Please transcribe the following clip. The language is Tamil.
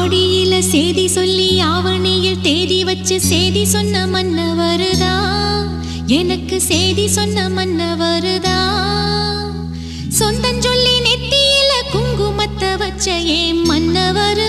ஆடியில சேதி சொல்லி ஆவணியில் தேதி வச்சு சேதி சொன்ன மன்னவருதா, எனக்கு சேதி சொன்ன மன்னவருதா. சொந்தம் சொல்லி நெத்தியில குங்குமத்தை வச்ச ஏன் மன்னவரு